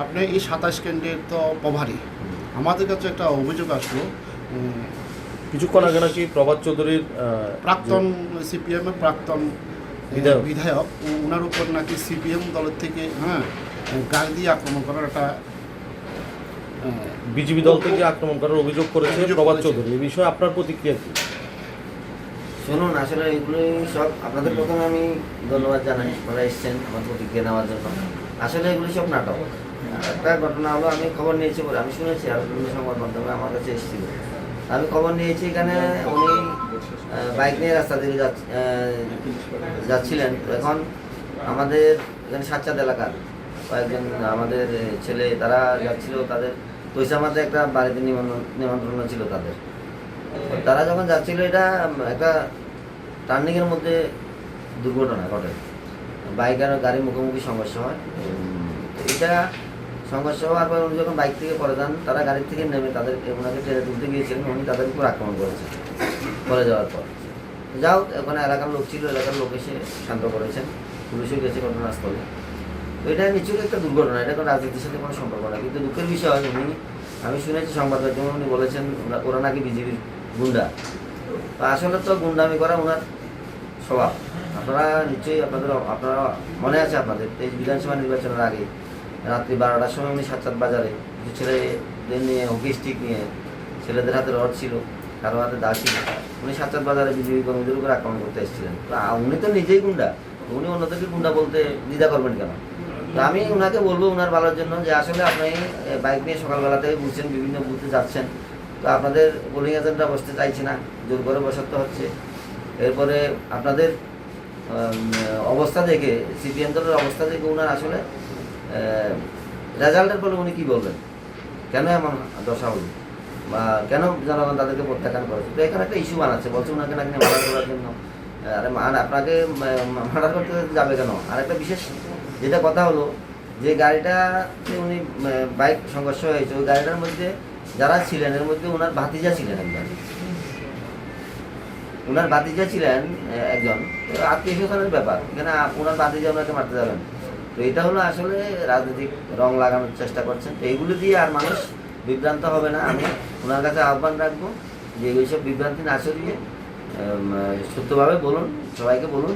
আপনি এই ২৭ কেন্দ্রের তো প্রভারী, আমাদের কাছে একটা অভিযোগ আসলো কিছুক্ষণ আগে নাকি প্রভাত চৌধুরীর প্রাক্তন সিপিএমের প্রাক্তন বিধায়ক ওনার উপর নাকি সিপিএম দলের থেকে গাড়ি দিয়ে আক্রমণ করার একটা বিজেপি দল থেকে আক্রমণ করার অভিযোগ করেছে প্রভাত চৌধুরী। এই বিষয়ে আপনার প্রতিক্রিয়া কি? শুনুন, আসলে এগুলো সব আপনাদের প্রথমে আমি ধন্যবাদ জানাই, আপনারা এসছেন আমার প্রতিক্রিয়া নেওয়ার জন্য। আসলে এগুলি সব নাটক। একটা ঘটনা হলো, আমি খবর নিয়েছি বলে আমি শুনেছি, আর বিভিন্ন সংবাদ মাধ্যমে আমার কাছে এসেছিল। আমি খবর নিয়েছি এখানে উনি বাইক নিয়ে রাস্তা দিয়ে যাচ্ছিলেন। এখন আমাদের এখানে সাতচাঁদ এলাকার কয়েকজন আমাদের ছেলে তারা যাচ্ছিল, তাদের তৈসামাতে একটা বাড়িতে নিমন্ত্রণ ছিল তাদের। তারা যখন যাচ্ছিল, এটা একটা টার্নিংয়ের মধ্যে দুর্ঘটনা ঘটে, বাইক আর গাড়ির মুখোমুখি সংঘর্ষ হয়। এটা সংঘর্ষ হওয়ার পর উনি যখন বাইক থেকে পরে যান, তারা গাড়ি থেকে নেমে তাদের ওনাকে ট্রেনে তুলতে গিয়েছিলেন, উনি তাদের উপর আক্রমণ করেছেন পরে যাওয়ার পর। যাও, ওখানে এলাকার লোক ছিল, এলাকার লোক এসে শান্ত করেছেন, পুলিশও গেছে ঘটনাস্থলে। তো এটা নিশ্চয়ই একটা দুর্ঘটনা, এটা কোনো রাজনীতির সাথে কোনো সম্পর্ক না। কিন্তু দুঃখের বিষয়, আমি শুনেছি সংবাদ মাধ্যমে উনি বলেছেন ওরা নাকি বিজেপির গুন্ডা। তো আসলে তো গুন্ডামি করা ওনার স্বভাব। আপনারা নিশ্চয়ই আপনারা মনে আছে, আপনাদের এই বিধানসভা নির্বাচনের আগে রাত্রি 12টার সময় উনি সাতচাঁদ বাজারে কিছু ছেলেদের নিয়ে হকি স্টিক নিয়ে, ছেলেদের হাতে রড ছিল, কারো হাতে দা ছিল, উনি সাতচাঁদ বাজারে বিজেপি কর্মীদের উপর আক্রমণ করতে এসেছিলেন। তো উনি তো নিজেই গুন্ডা, উনি অন্যদেরকে গুন্ডা বলতে দ্বিধা করবেন কেন? তো আমি ওনাকে বলবো ওনার ভালোর জন্য যে আসলে আপনি বাইক নিয়ে সকালবেলা থেকে ঘুরছেন, বিভিন্ন বুথে যাচ্ছেন, তো আপনাদের পোলিং এজেন্টরা বসতে চাইছে না, জোর করে বসাতে হচ্ছে। এরপরে আপনাদের অবস্থা দেখে, সিপিএম দলের অবস্থা দেখে ওনার আসলে রেজাল্টের ফলে উনি কী বলবেন, কেন এমন দশা হল বা কেন জনগণ তাদেরকে প্রত্যাখ্যান করেছে। তো এখানে একটা ইস্যু বানাচ্ছে, বলছে ওনাকে নাকি মার্ডার করার জন্য। আরে আপনাকে মার্ডার করতে যাবে কেন? আর একটা বিশেষ যেটা কথা হলো, যে গাড়িটাতে উনি বাইক সংঘর্ষ হয়েছে, ওই গাড়িটার মধ্যে যারা ছিলেন এর মধ্যে ওনার ভাতিজা ছিলেন একজন, ওনার ভাতিজা ছিলেন একজন। আত্মীয় স্বজনের ব্যাপার, এখানে ওনার ভাতিজা ওনাকে মারতে যাবেন। তো এটা হলো আসলে রাজনৈতিক রং লাগানোর চেষ্টা করছেন। তো এইগুলো দিয়ে আর মানুষ বিভ্রান্ত হবে না। আমি ওনার কাছে আহ্বান রাখবো যে এইসব বিভ্রান্তি না ছড়িয়ে সত্যভাবে বলুন, সবাইকে বলুন